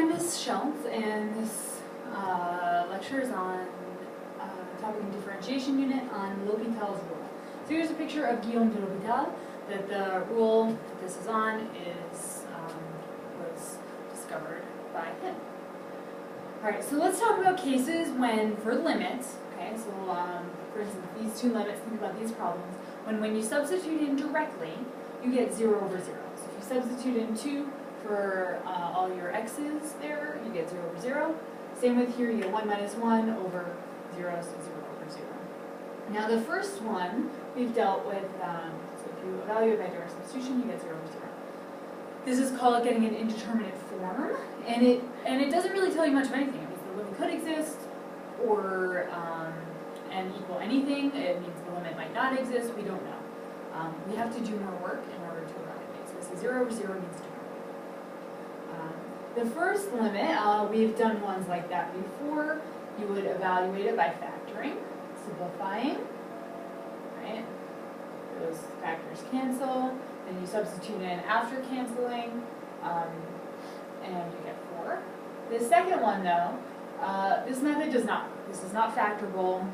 I'm Ms. Schultz, and this lecture is on the topic of differentiation unit on L'Hopital's rule. So here's a picture of Guillaume de L'Hopital, that the rule that this is on was discovered by him. Alright, so let's talk about cases when, for limits, okay, so for instance, these two limits, think about these problems, when you substitute in directly, you get 0 over 0. So if you substitute in 2 for all your x's there, you get 0 over 0. Same with here, you get 1 minus 1 over 0, so 0 over 0. Now the first one we've dealt with, so if you evaluate by direct substitution, you get 0 over 0. This is called getting an indeterminate form, and it doesn't really tell you much of anything. It means the limit could exist, or and equal anything. It means the limit might not exist. We don't know. We have to do more work in order to evaluate. So this is 0 over 0 means to the first limit, we've done ones like that before. You would evaluate it by factoring, simplifying, right? Those factors cancel, then you substitute in after canceling, and you get 4. The second one, though, this method does not. This is not factorable.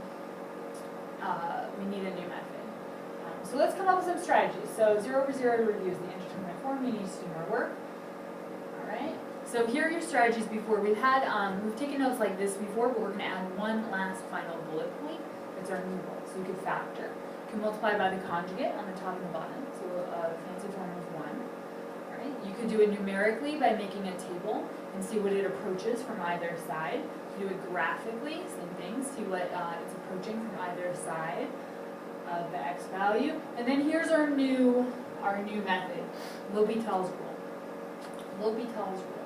We need a new method. So let's come up with some strategies. So 0 over 0 reviews the indeterminate form. You need to do more work. All right. So here are your strategies before. We've taken notes like this before, but we're going to add one last final bullet point. It's our new rule. So you could factor. You can multiply by the conjugate on the top and the bottom. So the fancy form of 1. All right. You could do it numerically by making a table and see what it approaches from either side. You do it graphically, same thing. See what it's approaching from either side of the x value. And then here's our new method, L'Hopital's rule. L'Hopital's rule.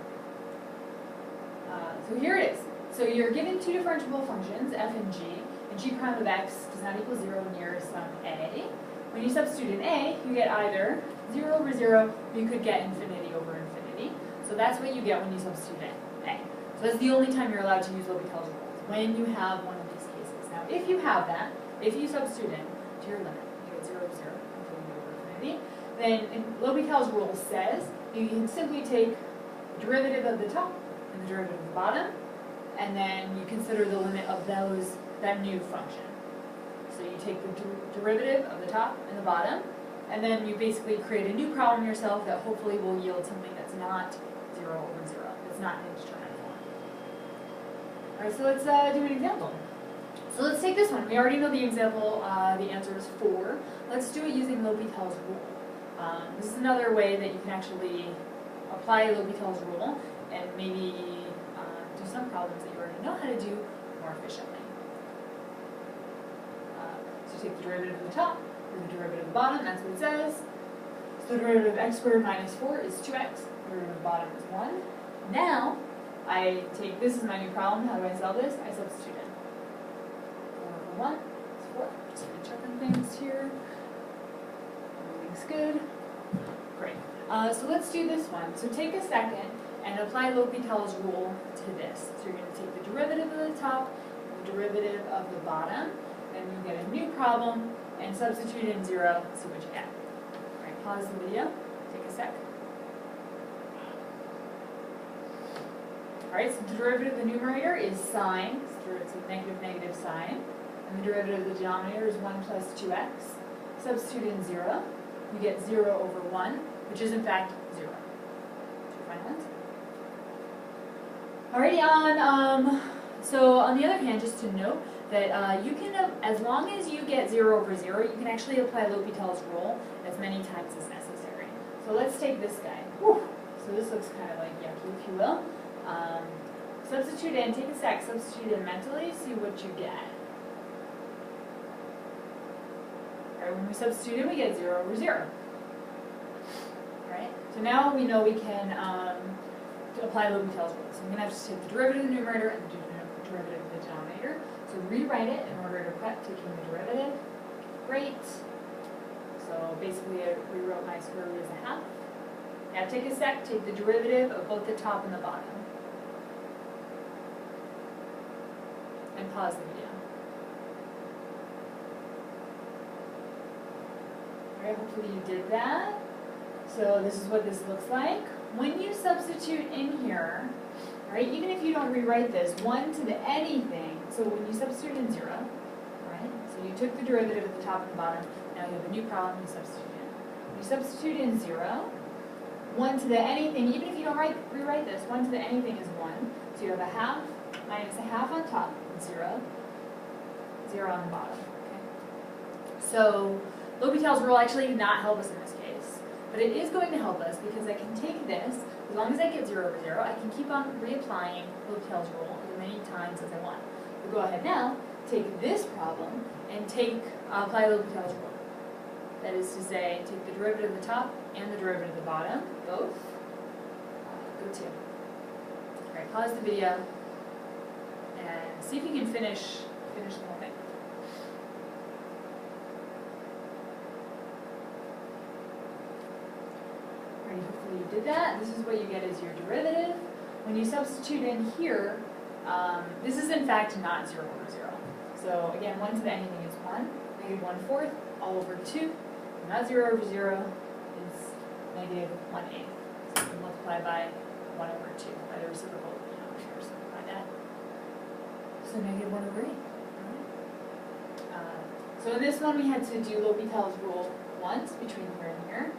So here it is. So you're given two differentiable functions, f and g prime of x does not equal 0 near some a. When you substitute in a, you get either 0 over 0, or you could get infinity over infinity. So that's what you get when you substitute in a. So that's the only time you're allowed to use L'Hopital's rule, when you have one of these cases. Now, if you have that, if you substitute in to your limit, you get 0 over 0, infinity over infinity, then L'Hopital's rule says you can simply take the derivative of the top and the derivative of the bottom, and then you consider the limit of that new function. So you take the derivative of the top and the bottom, and then you basically create a new problem yourself that hopefully will yield something that's not 0 over 0. It's not an indeterminate form. All right, so let's do an example. So let's take this one. We already know the example. The answer is 4. Let's do it using L'Hopital's rule. This is another way that you can actually apply L'Hopital's rule and maybe do some problems that you already know how to do more efficiently. So take the derivative of the top and the derivative of the bottom. That's what it says. So the derivative of x squared minus 4 is 2x. The derivative of the bottom is 1. Now, this is my new problem. How do I solve this? I substitute in. 4 over 1 is 4. Just checking things here. Everything's good. Great. So let's do this one. So take a second and apply L'Hopital's rule to this. So you're going to take the derivative of the top and the derivative of the bottom. Then you get a new problem and substitute in 0 and see what you get. All right, pause the video. Take a sec. Alright, so the derivative of the numerator is sine, so it's a negative sign, and the derivative of the denominator is 1 plus 2x. Substitute in 0, you get 0 over 1, which is in fact 0. That's your final answer. Alrighty, so on the other hand, just to note that you can, as long as you get 0 over 0, you can actually apply L'Hopital's rule as many times as necessary. So let's take this guy. Whew. So this looks kind of like yucky, if you will. Substitute in, take a sec, substitute in mentally, see what you get. Alright, when we substitute in, we get 0 over 0. Alright, so now we know we can apply L'Hopital's rule. So I'm going to have to take the derivative of the numerator and the derivative of the denominator. So rewrite it in order to prep taking the derivative. Great. So basically I rewrote my square root as a half. Now take a sec, take the derivative of both the top and the bottom. And pause the video. Alright, hopefully you did that. So this is what this looks like. When you substitute in here, right? Even if you don't rewrite this, 1 to the anything, so when you substitute in 0, right? So you took the derivative at the top and the bottom, now you have a new problem you substitute in. When you substitute in 0, 1 to the anything, even if you don't rewrite this, 1 to the anything is 1. So you have a half minus a half on top, 0, 0 on the bottom, okay? So L'Hopital's rule actually did not help us in this case, but it is going to help us because I can take this, as long as I get 0 over 0, I can keep on reapplying L'Hopital's rule as many times as I want. We'll go ahead now, take this problem, and apply L'Hopital's rule. That is to say, take the derivative of the top and the derivative of the bottom, both, go to. All right, pause the video, and see if you can finish the whole thing. Alright, hopefully you did that. This is what you get as your derivative. When you substitute in here, this is in fact not 0 over 0. So again, 1 to the anything is 1, negative 1/4, all over 2. Not 0 over 0 is negative 1/8. So you can multiply by 1 over 2, by the reciprocal denominator, something like that. So negative 1 over 8. So in this one we had to do L'Hopital's rule once, between here and here,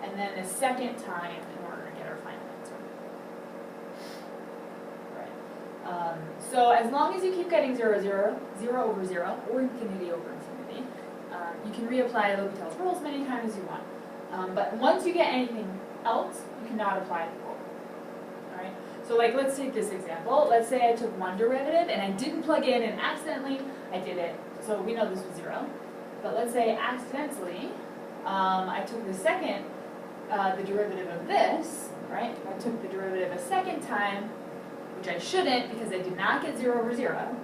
and then a second time in order to get our final answer. Right. So as long as you keep getting 0, 0, 0 over 0, or infinity over infinity, you can reapply L'Hopital's rule as many times as you want. But once you get anything else, you cannot apply the rule. Alright? So like, let's take this example. Let's say I took one derivative and I didn't plug in and accidentally I did it. So we know this was 0. But let's say accidentally I took the second, the derivative of this, right? I took the derivative a second time, which I shouldn't because I did not get 0 over 0.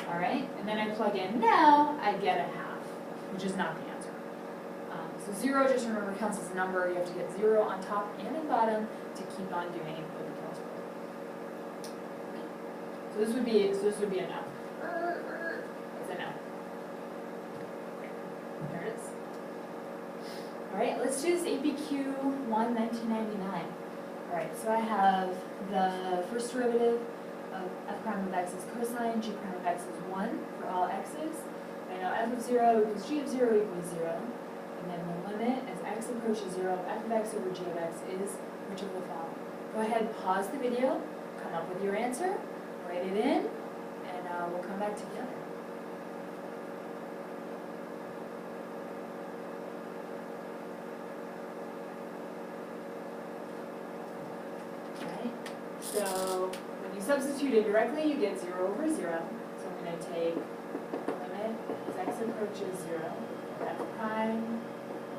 Alright? And then I plug in now, I get a half, which is not the answer. So 0, just remember, counts as a number. You have to get 0 on top and on bottom to keep on doing L'Hopital's rule. So this would be a no. It's a no. There it is. Alright, let's do this APQ 1, 1999. Alright, so I have the first derivative of f prime of x is cosine, g prime of x is 1 for all x's. I know f of 0 equals g of 0 equals 0. And then the limit as x approaches 0 f of x over g of x is which of the following? Go ahead, pause the video, come up with your answer, write it in, and we'll come back together. Right? So when you substitute it directly, you get 0 over 0. So I'm going to take limit as x approaches 0, f prime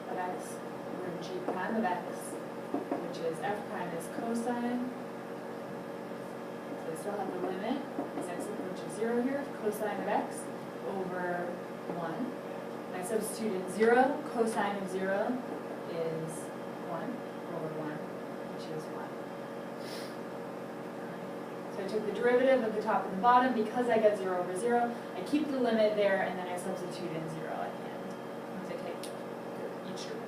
of x over g prime of x, which is f prime is cosine. So I still have the limit as x approaches 0 here, cosine of x over 1. I substitute in 0, cosine of 0 is 1 over 1, which is 1. So I took the derivative of the top and the bottom. Because I got 0 over 0, I keep the limit there, and then I substitute in 0 at the end. Once I take each derivative.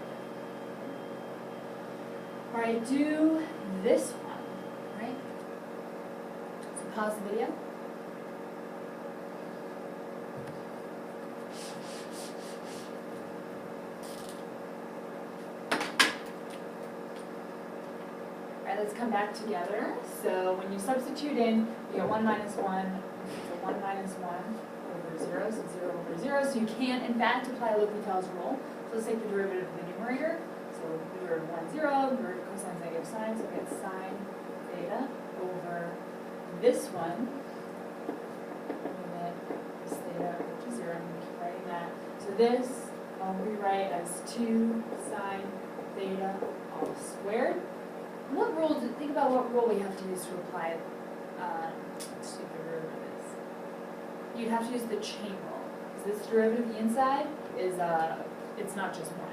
Alright, do this one, right? So pause the video. Let's come back together. So when you substitute in, you get 1 minus 1, so 1 minus 1 over 0, so 0 over 0. So you can, in fact, apply L'Hopital's rule. So let's take the derivative of the numerator. So the derivative of 1, 0, the derivative of cosine, negative sine, so we get sine theta over this one. Limit is theta to 0, I'm going to keep writing that. So this, I'll rewrite as 2 sine theta all squared. What rule, think about what rule we have to use to apply to the derivatives. You'd have to use the chain rule. Because this derivative, the inside, is, it's not just 1.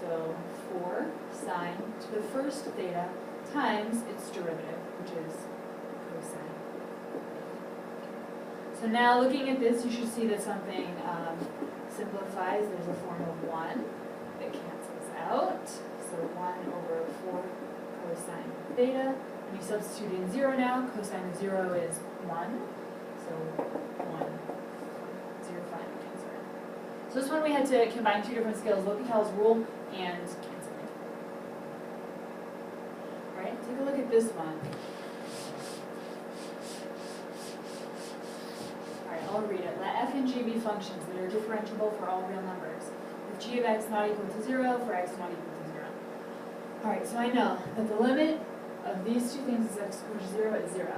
So 4 sine to the first theta times its derivative, which is cosine. So now looking at this, you should see that something simplifies. There's a form of 1 that cancels out. So 1 over 4 cosine theta, and When you substitute in 0 now, cosine of 0 is 1. So 1, 0, final answer. So this one we had to combine two different scales, L'Hopital's rule and canceling. All right, take a look at this one. All right, I'll read it. Let f and g be functions that are differentiable for all real numbers, with g of x not equal to 0 for x not equal to 0. All right, so I know that the limit of these two things is x equals 0 at 0,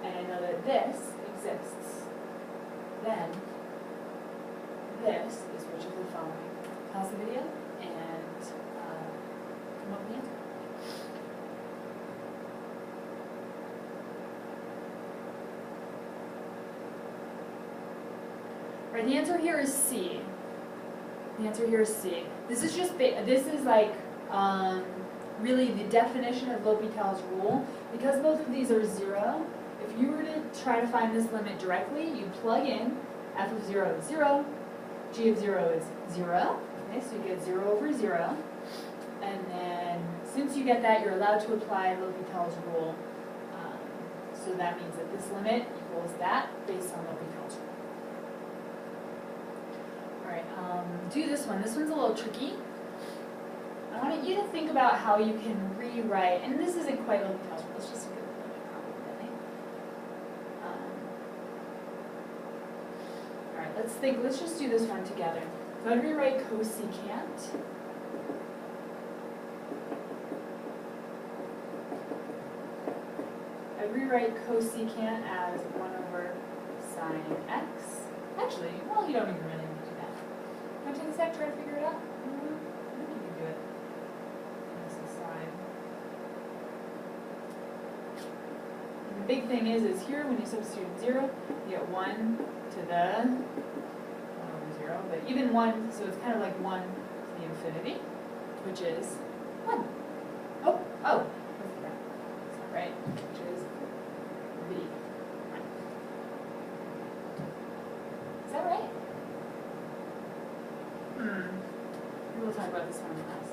and I know that this exists. Then this is which of the following? Pause the video and come up with the answer. All right, the answer here is C. The answer here is C. This is just this is like really the definition of L'Hopital's rule. Because both of these are 0, if you were to try to find this limit directly, you plug in f of 0 is 0, g of 0 is 0, okay, so you get 0 over 0, and then since you get that, you're allowed to apply L'Hopital's rule, so that means that this limit equals that based on L'Hopital's rule. Alright, do this one. This one's a little tricky. I want you to think about how you can rewrite, and this isn't quite L'Hopital's rule, it's just a good limit problem, really. Alright, let's just do this one together. So I'd rewrite cosecant. I'd rewrite cosecant as 1 over sine x. Actually, well, you don't even really need to do that. Want to take a sec, try to figure it out? I think you can do it. This aside. And the big thing is here when you substitute 0, you get 1 to the 1 over 0, but even 1, so it's kind of like 1 to the infinity, which is 1. Oh, that's not right, which is v. Is that right? Maybe we'll talk about this one in class.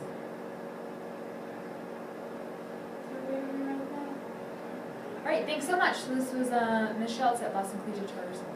All right, thanks so much. So this was Ms. Schultz at Boston Collegiate Charter School.